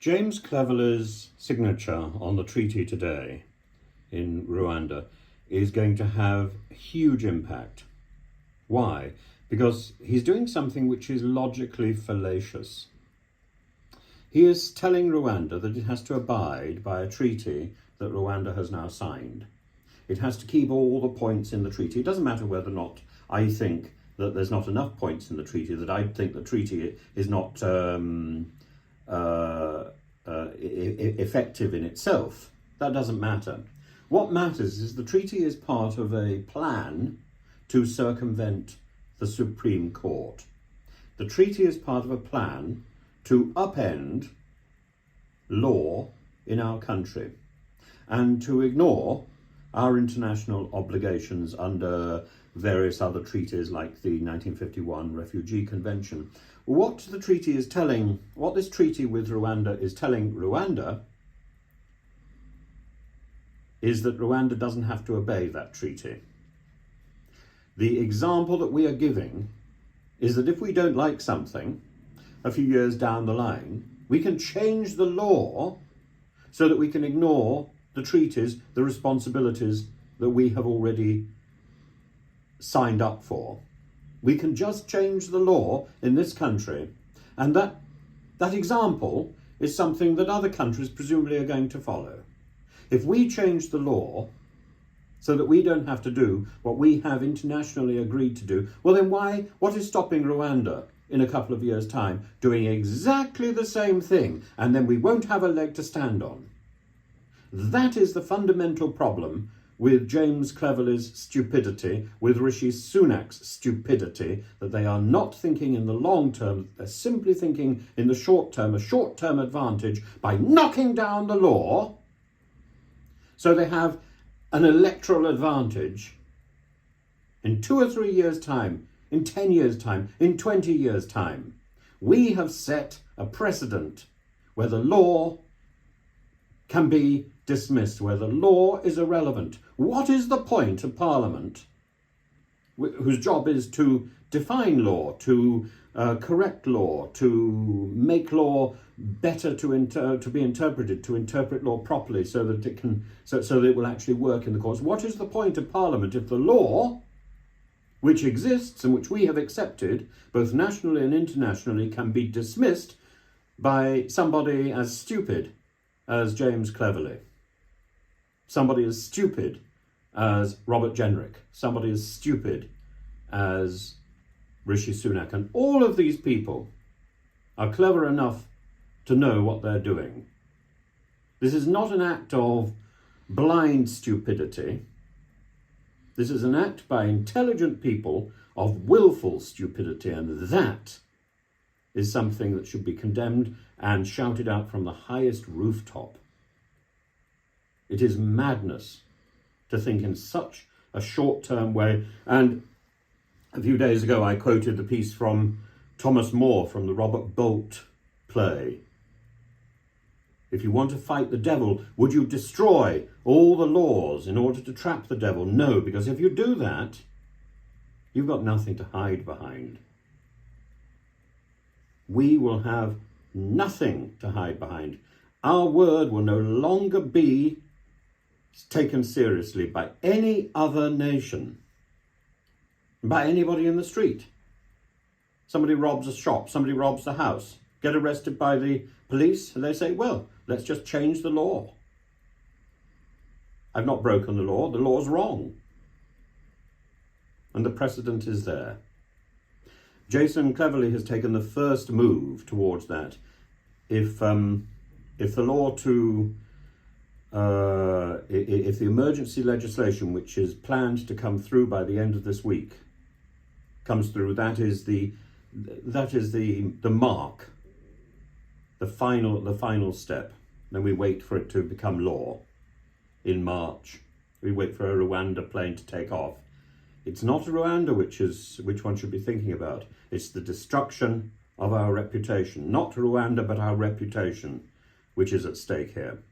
James Cleverly's signature on the treaty today in Rwanda is going to have huge impact. Why? Because he's doing something which is logically fallacious. He is telling Rwanda that it has to abide by a treaty that Rwanda has now signed. It has to keep all the points in the treaty. It doesn't matter whether or not I think that there's not enough points in the treaty, that I think the treaty is not effective in itself. That doesn't matter. What matters is the treaty is part of a plan to circumvent the Supreme Court. The treaty is part of a plan to upend law in our country and to ignore our international obligations under various other treaties like the 1951 Refugee Convention. What this treaty with Rwanda is telling Rwanda is that Rwanda doesn't have to obey that treaty. The example that we are giving is that if we don't like something a few years down the line, we can change the law so that we can ignore the treaties, the responsibilities that we have already signed up for. We can just change the law in this country, and that example is something that other countries presumably are going to follow. If we change the law so that we don't have to do what we have internationally agreed to do, well then what is stopping Rwanda in a couple of years' time doing exactly the same thing, and then we won't have a leg to stand on? That is the fundamental problem with James Cleverly's stupidity, with Rishi Sunak's stupidity, that they are not thinking in the long term, they're simply thinking in the short term, a short-term advantage by knocking down the law so they have an electoral advantage in 2 or 3 years' time, in 10 years' time, in 20 years' time. We have set a precedent where the law can be dismissed, where the law is irrelevant. What is the point of Parliament, whose job is to define law, to correct law, to make law better to be interpreted, to interpret law properly so that it will actually work in the courts? What is the point of Parliament if the law, which exists and which we have accepted, both nationally and internationally, can be dismissed by somebody as stupid as James Cleverly, somebody as stupid as Robert Jenrick, somebody as stupid as Rishi Sunak? And all of these people are clever enough to know what they're doing. This is not an act of blind stupidity. This is an act by intelligent people of willful stupidity, and that is something that should be condemned and shouted out from the highest rooftop. It is madness to think in such a short-term way. And a few days ago, I quoted the piece from Thomas More from the Robert Bolt play. If you want to fight the devil, would you destroy all the laws in order to trap the devil? No, because if you do that, you've got nothing to hide behind. We will have nothing to hide behind. Our word will no longer be taken seriously by any other nation, by anybody in the street. Somebody robs a shop, somebody robs a house, get arrested by the police, and they say, well, let's just change the law. I've not broken the law's wrong. And the precedent is there. Jason Cleverly has taken the first move towards that. If the emergency legislation, which is planned to come through by the end of this week, comes through, that is the mark, the final step. Then we wait for it to become law in March. We wait for a Rwanda plane to take off. It's not Rwanda which one should be thinking about. It's the destruction of our reputation. Not Rwanda, but our reputation, which is at stake here.